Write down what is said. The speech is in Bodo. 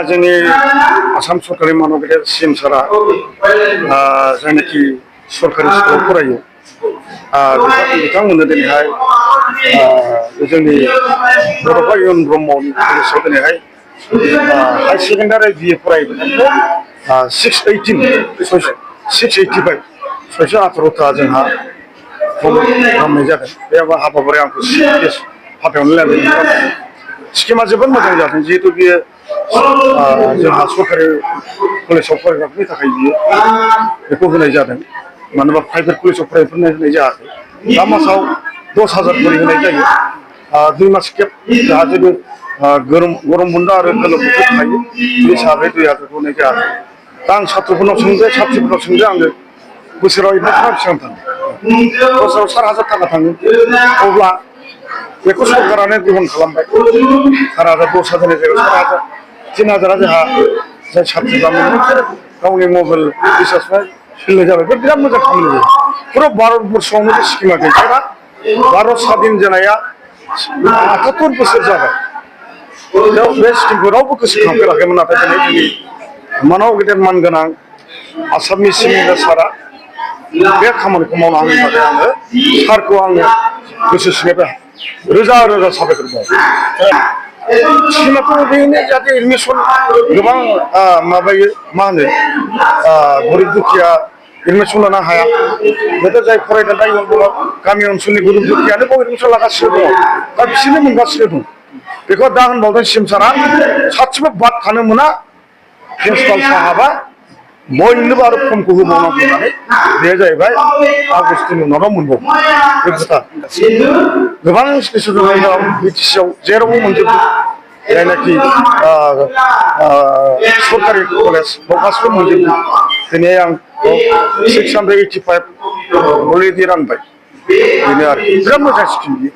जोंनि आसाम सरकारि मानगेजेर सिएमसारा जायनाखि सरकारि स्कुलाव फरायो बिथांमोननो दिनैहाय जोंनि बड'फा इउन ब्रह्मनि कलेजाव दिनैहाय हाई सेकेन्डारि BA फरायबोनायखौ 685 618 जोंहा खालामनाय जादों। बे हाबाफारियाव आंखौ हाथायावनो लायबाय स्किमा जोबोद मोजां जादों जिहेतु बियो जोंहा सरकारि कलेजाव फरायग्राफोरनि थाखाय बियो बेखौ होनाय जादों। मानो होनबा प्राइभेट कलेजाव फरायफोरनो होनाय जायाखै। दा मासाव 10,000 खरि होनाय जायो। 2 मास केप जोंहा जेबो गरम बन्द आरो गोलोम बोथोर थायो बे हिसाबै 2,000 होनाय जायाखै। दा आं साथ्रफोरनाव सोंदों आङो बोसोराव एडमिसना बेसेबां थाङो? बोसोराव 4,000 थाखा थाङो। अब्ला बेखौ सरकारानो ग्रहन खालामबाय। 4,000 10,000नि जायगायाव 4,000 3,000 जोंहा जाय साथ्रिफ्रा मोनो गावनि मबाइल रिसार्जफ्रा सोलिनाय जाबाय। बे बिराद मोजां खामानि जायो। पुरा भारतबर्षआवनो बे स्किमा गैथारा। भारत स्वाधीन जानाया 78 बोसोर जाबाय। दा बे स्किमखौ रावबो गोसोखांफेराखैमोन नाथाय दिनै जोंनि मानाव गेदेर मानगोनां आसामनि चिफ मिनिस्टार सारा बे खामानिखौ मावना होनो थाखाय आङो सारखौ आङो गोसो सिंनिफ्राय रोजा रोजा साबायखर बावो। स्किमाथ' बेनो जाहाथे एडमिसन गोबां माबायो मा होनो गरिब दुखिया एडमिसन लानो हाया। बेथ' जाय फरायदों दा इयुन गामि ओनसोलनि गरिब दुखियानो बाव एडमिसन लागासिनो दङ। दा बिसोरनो मोनगासिनो दं। बेखौ दा होनबावदों सिएम सारा सासेबो बाद थानो मोना। प्रिन्सिपाल साहाबा बयनोबो आरो फर्मखौ होबावनांगौ होननानै बे जाहैबाय आगस्टनि उनाव मोनबावो बे खोथा। गोबां स्टेसन दङ BTCआव जेरावबो मोनजोबो जायनाखि सरकारि कलेज बाव गासिबो मोनजोबो। दिनै आं 685 अलरेडि रानबाय बेनो आरोखि बिराद मोजां स्किम बियो।